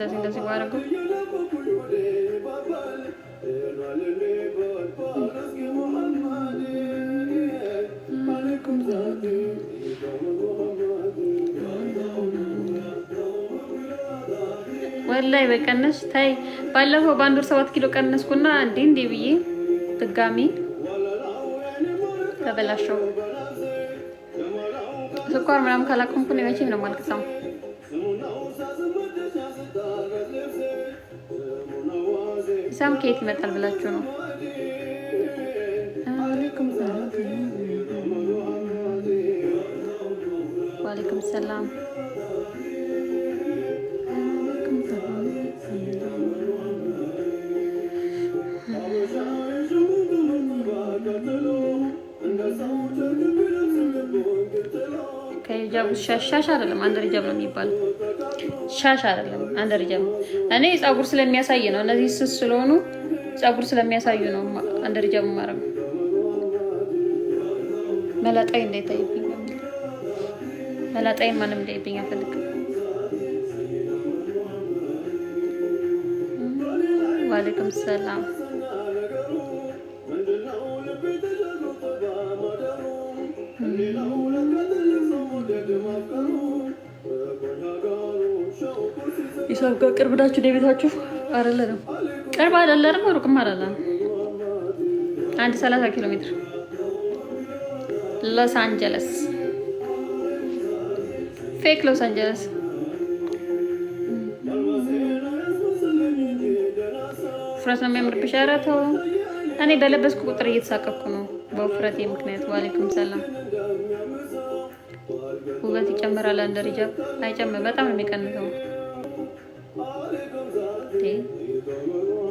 እንደዚህ ባረጉ ወላይ በቀነሽ ታይ ባለፈው በአንድ ወር 7 ኪሎ ቀነስኩና እንዴ ብዬ ድጋሚ ተበላሸው። ስኳር ምናምን ካላቆምኩ ነው መቼም ነው የማልቀሳው። ሳም ከየት ይመጣል ብላችሁ ነው? ወአለይኩም ሰላም። ከሂጃቡ ሻሽ አይደለም አንድ ሂጃብ ነው የሚባለው። ሻሽ አይደለም አንድ ሂጃብ። እኔ ጸጉር ስለሚያሳይ ነው። እነዚህ ስስ ስለሆኑ ጸጉር ስለሚያሳዩ ነው አንድ ሂጃብ ማረግ። መላጣይ እንዳይታይብኝ መላጣይ ማንም እንዳይብኝ አፈልግም። ወአለይኩም ሰላም። ይሳብ ጋር ቅርብ ናችሁ ቤታችሁ? አይደለም ቅርብ አይደለም ሩቅም አይደለም። 30 ኪሎ ሜትር ሎስ አንጀለስ ፌክ ሎስ አንጀለስ። ፍራስ ነው የሚያምርብሽ። ኧረ ተው እኔ በለበስኩ ቁጥር እየተሳቀቅኩ ነው በውፍረቴ ምክንያት። ወአለይኩም ሰላም። ውበት ይጨምራል አንድ ሂጃብ? አይጨምርም፣ በጣም ነው የሚቀንሰው።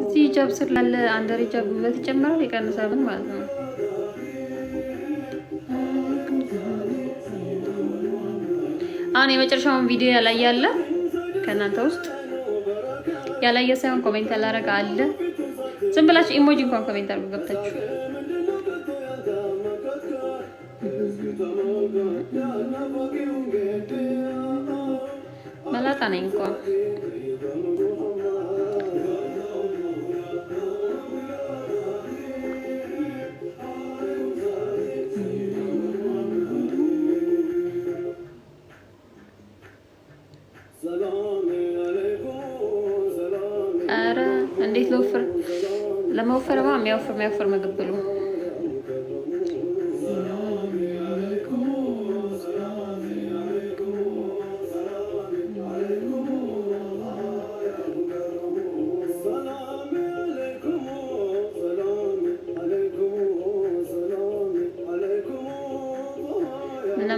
እዚህ ሂጃብ ስር ላለ አንድ ሂጃብ ውበት ይጨምራል ይቀንሳል? ምን ማለት ነው? አሁን የመጨረሻውን ቪዲዮ ያላየ አለ ከእናንተ ውስጥ? ያላየ ሳይሆን ኮሜንት ያላረገ አለ? ዝም ብላችሁ ኢሞጂ እንኳን ኮሜንት አድርጉ ገብታችሁ። መላጣ ነኝ እንኳን ኧረ እንዴት ልወፍር? ለመወፈርማ የሚያወፍር ምግብ ብሉ።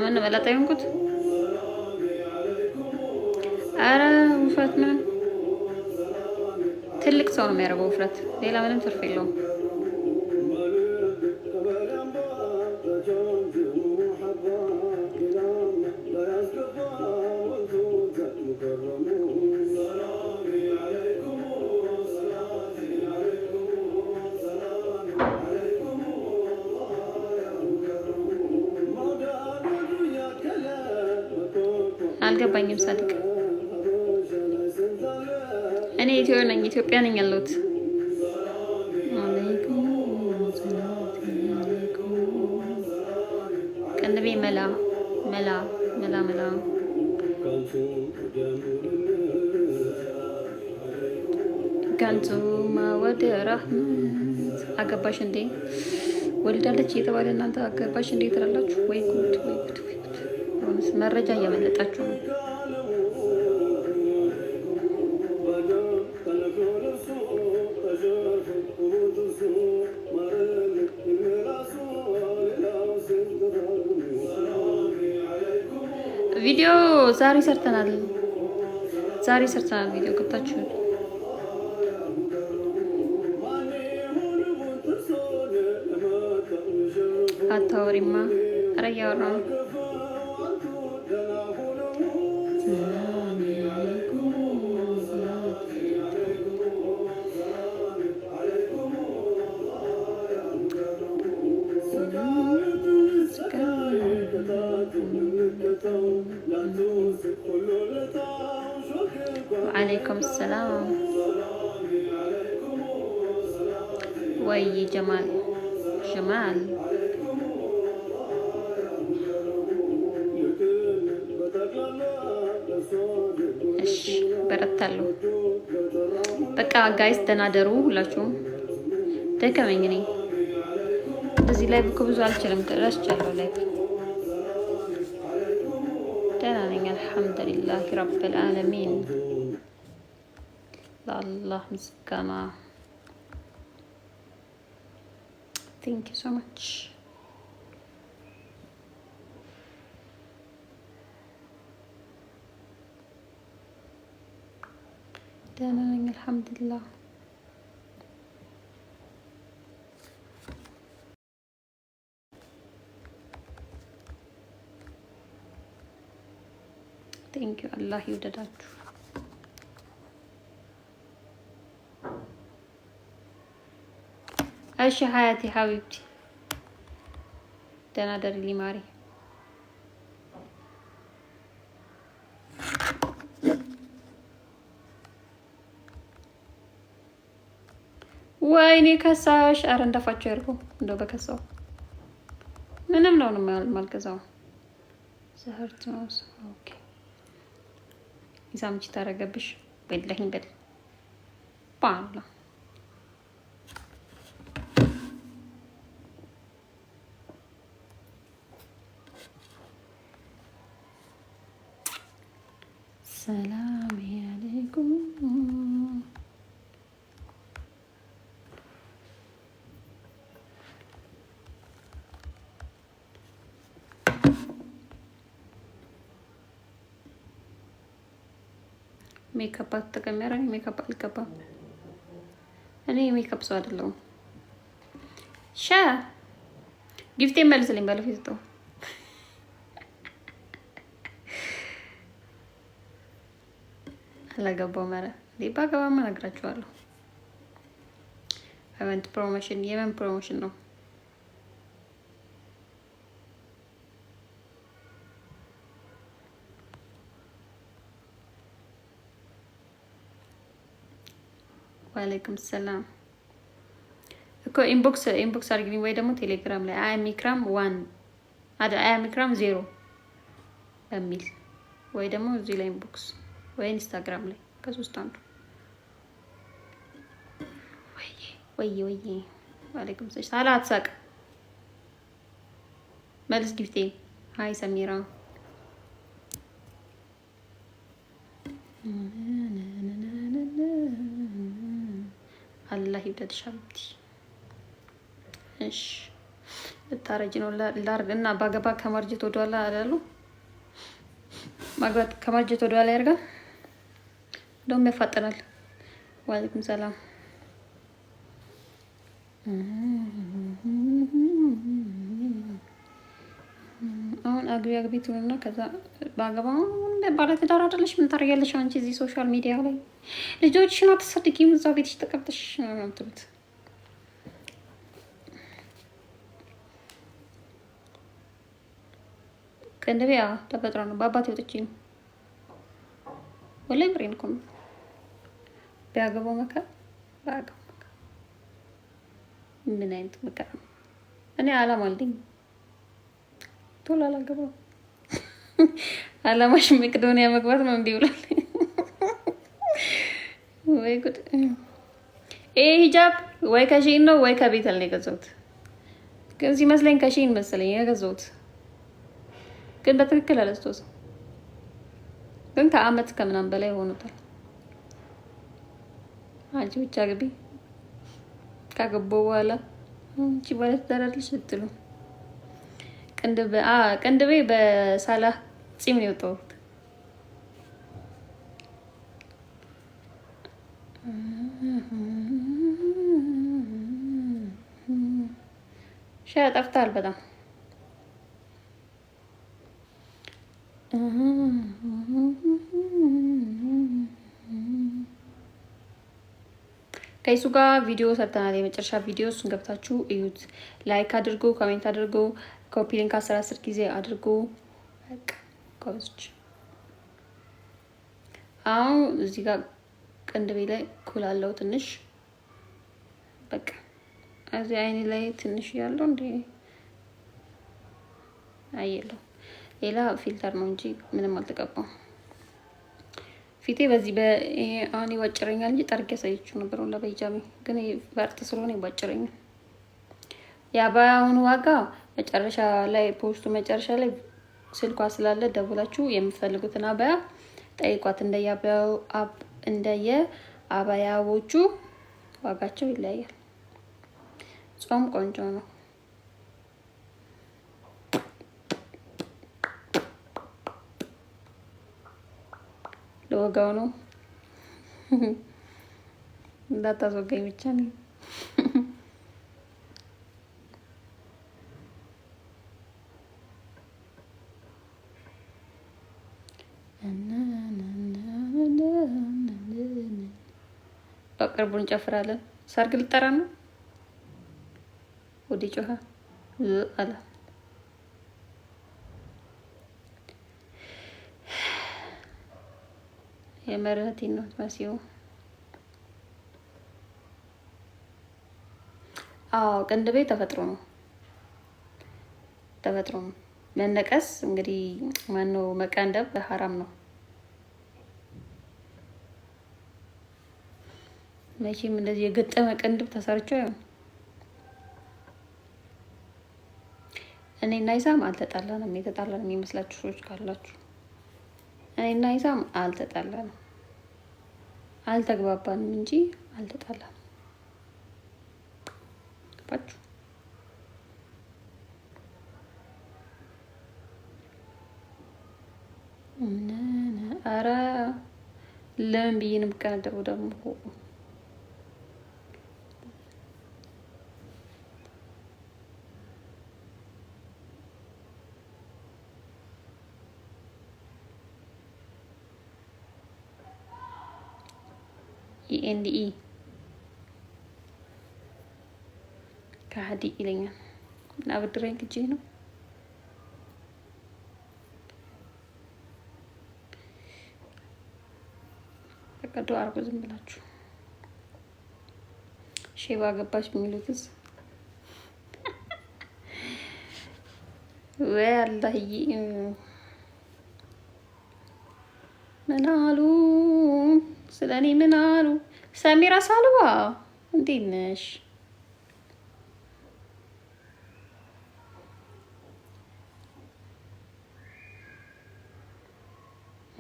ምን መላጣ ይሆንኩት? ኧረ ውፍረት ምንም ትልቅ ሰው ነው የሚያደርገው ውፍረት፣ ሌላ ምንም ትርፍ የለውም። አልገባኝም ሳድቅ እኔ ኢትዮጵያ ነኝ ያለሁት። ቀንቤ መላ ጋንቱማ ወደ ራህመት አገባሽ እንዴ ወልዳለች እየተባለ እናንተ አገባሽ እንዴ ትላላችሁ? ወይ ጉድ ወይ ጉድ! መረጃ እያመለጣችሁ ነው። ቪዲዮ ዛሬ ሰርተናል ቪዲዮ ገብታችሁ አታወሪማ። ኧረ እያወራሁ ነው። ወአለይኩም ሰላም ሰላም ወይ ጀማል ጀማል እሺ በረታለሁ። በቃ ጋይስ ተናደሩ ሁላችሁም። ደከመኝ እኔ እንደዚህ ላይ ብቻ ብዙ አልችልም። ረስቻለሁ ላይ ደህና ነኝ አልሐምዱሊላህ ረብል ዓለሚን። ለአላህ ምስጋና። ቴንክ ዩ ሶ ማች። ደህና ነኝ አልሐምዱሊላህ። ቴንክ ዩ አላህ ይውደዳችሁ። እሺ ሀያቴ ሀቢብቲ ደህና ደርልኝ ማሪ። ወይኔ ከሳሽ። አረ እንደፋቸው ያርገው እንደው በከሳው ምንም ነው የማልገዛው። ዘህርት ነው ኦኬ። ይዛምቺ ታረገብሽ በለኝ በል ባላ ሰላም አለይኩም። ሜካፕ አትጠቀሚ? ኧረ ሜካፕ አልቀባም እኔ ሜካፕ ሰው አይደለሁም። ጊፍቴ መልስልኝ ባለፈው ይዘው አላገባው ማረ ባገባማ እነግራችኋለሁ። ኢቨንት ፕሮሞሽን የምን ፕሮሞሽን ነው? ወአለይኩም ሰላም እኮ ኢንቦክስ አድርግልኝ ወይ ደግሞ ቴሌግራም ላይ አያሚክራም 1 አያሚክራም 0 በሚል ወይ ደግሞ እዚህ ላይ ኢንቦክስ ወይ ኢንስታግራም ላይ ከሶስት አንዱ። ወይ ወአለይኩም ሰላም ሳላት ሳቅ መልስ ጊፍቴ ሃይ ሰሚራ አላህ ይብደድሽ ሀቢብቲ። እሺ ልታረጅ ነው እና ባገባ ከማርጀት ወደኋላ አላሉ። ማግባት ከማርጀት ወደኋላ ያርጋ እንደውም ያፋጠናል። ወአለይኩም ሰላም አሁን አግቢ ትሉና ከዛ ባገባ ባለ ትዳር አይደለሽ ምን ታደርጊያለሽ አንቺ እዚህ ሶሻል ሚዲያ ላይ ልጆችሽን አትሰድጊም እዛው ቤትሽ ተቀምጠሽ ነው የምትሉት። ከእንደቢያ ተፈጥሮ ነው በአባቴ ወጥቼ ነው ወላሂ ብሬን እኮ ነው ቢያገባው መከራ ባገባው ምን አይነት መከራ ነው። እኔ አላማ አለኝ ቶሎ አላገባው። አላማሽ መቄዶንያ መግባት ነው እንዴ ብሏል። ወይ ጉድ! ይሄ ሂጃብ ወይ ከሺን ነው ወይ ከቤተል ነው የገዛሁት። ግን ሲመስለኝ ከሺን መሰለኝ የገዛሁት ግን በትክክል አላስተውስም። ግን ከአመት ከምናምን በላይ ሆኖታል። አንቺ ብቻ ግቢ ካገባው በኋላ አንቺ ማለት ተራልሽ ስትሉ ቅንድቤ በሳላህ ጺም ነው የወጣሁት። ሻ ጠፍታል በጣም ከይሱ ጋር ቪዲዮ ሰርተናል። የመጨረሻ ቪዲዮ እሱን ገብታችሁ እዩት። ላይክ አድርጎ፣ ኮሜንት አድርጎ፣ ኮፒ ሊንክ 10 ጊዜ አድርጎ። በቃ ጎበዞች። አሁን እዚህ ጋር ቅንድቤ ላይ ኩል አለው ትንሽ። በቃ እዚህ አይኔ ላይ ትንሽ ያለው እንዴ አየለው። ሌላ ፊልተር ነው እንጂ ምንም አልተቀባም። ፊቴ በዚህ አሁን ይዋጭረኛል እንጂ ጠርጌ ያሳየችው ነበር ወላ በሂጃቤ ግን ፈርጥ ስለሆነ ይዋጭረኛል። የአባያውን ዋጋ መጨረሻ ላይ ፖስቱ መጨረሻ ላይ ስልኳ ስላለ ደውላችሁ የምትፈልጉትን አባያ ጠይቋት። እንደየ አባያዎቹ ዋጋቸው ይለያያል። ጾም ቆንጆ ነው። ለወጋው ነው እንዳታስወጋኝ ብቻ ነው። በቅርቡ እንጨፍራለን። ሰርግ ልጠራ ነው። ወዲ ጮኸ አለ የመረህቲን ነው ማሲው። አዎ ቅንድቤ ተፈጥሮ ነው። ተፈጥሮ ነው። መነቀስ እንግዲህ ማነው መቀንደብ በሐራም ነው። መቼም እንደዚህ የገጠመ ቅንድብ ተሰርቾ አይሆን። እኔና ኢሳም አልተጣላንም። የተጣላንም የሚመስላችሁ ሰዎች ካላችሁ እኔና ኢሳም አልተጣላንም፣ አልተግባባንም እንጂ አልተጣላንም። ገባችሁ? ኧረ ለምን ብዬ ነው የምቀነደበው ደግሞ? ኢኤንዲኢ ከሀዲ ይለኛል እና ብድረኝ ግጄ ነው። ተቀዶ አርጎ ዝም ብላችሁ ሼባ ገባች የሚሉትስ ወይ አላህዬ ምን አሉ? ስለኔ ምን አሉ? ሰሚራ ሳልዋ እንዴት ነሽ?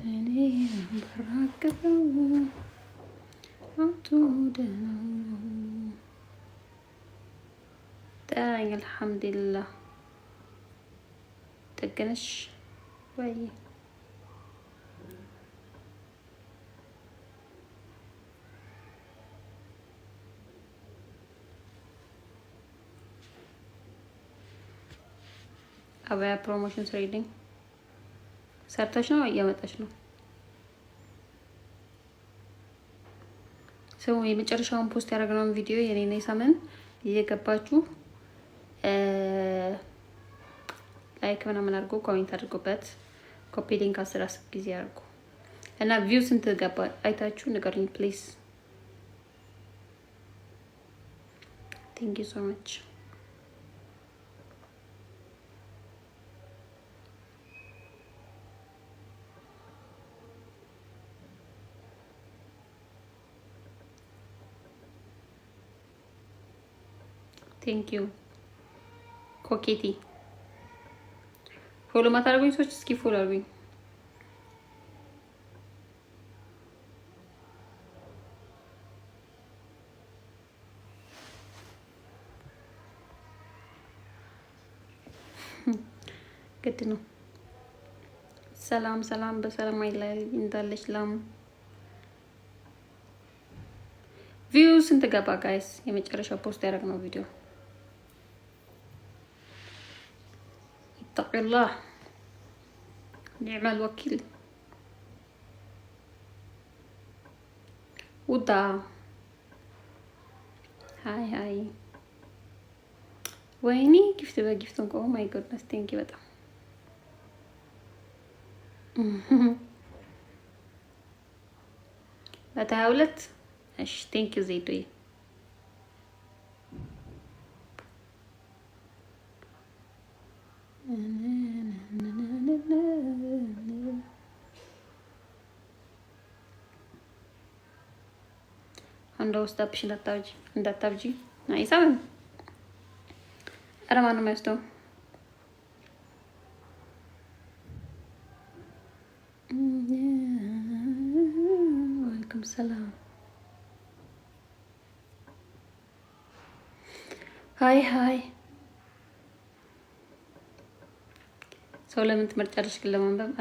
እኔ በራከበው አቶ ደህና ጠራኝ። አልሐምዱሊላህ ጠገነሽ ወይ? አባያ ፕሮሞሽን ስሪልኝ። ሰርተሽ ነው እያመጣሽ ነው? ሰው የመጨረሻውን ፖስት ያደረግነውን ቪዲዮ የኔና ኢሳምን እየገባችሁ ላይክ ምናምን አድርጎ ኮሜንት አድርጎበት ኮፒ ሊንክ 10 ጊዜ አድርጎ እና ቪው ስንት ገባ አይታችሁ ንገሩኝ ፕሊዝ። ቴንክ ዩ ሶ ማች። ቴንክ ዩ ኮኬቲ። ፎሎ ማታረጉኝ ሰዎች እስኪ ፎሎ አድርጉኝ። ግድ ነው። ሰላም ሰላም፣ በሰላም አይላይ እንዳለች ላም። ቪው ስንት ገባ ጋይስ? የመጨረሻ ፖስት ያደረግነው ቪዲዮ ኢተቂላህ ኒዕመል ወኪል ውዳ። ሃይ ሃይ። ወይኔ ጊፍት በጊፍት እንኳ ኦ ማይ ጎድነስ ቴንኪ በጣም በ22 እሺ ቴንክ ዩ ዜዶዬ። አንድ ውስጣብሽ እንዳታብጂ አይሳብም። ኧረ ማነው የሚወስደው? ዋልኩም ሰላም። ሀይ ሰው ለምን ትመርጫለሽ ግን ለማንበብ?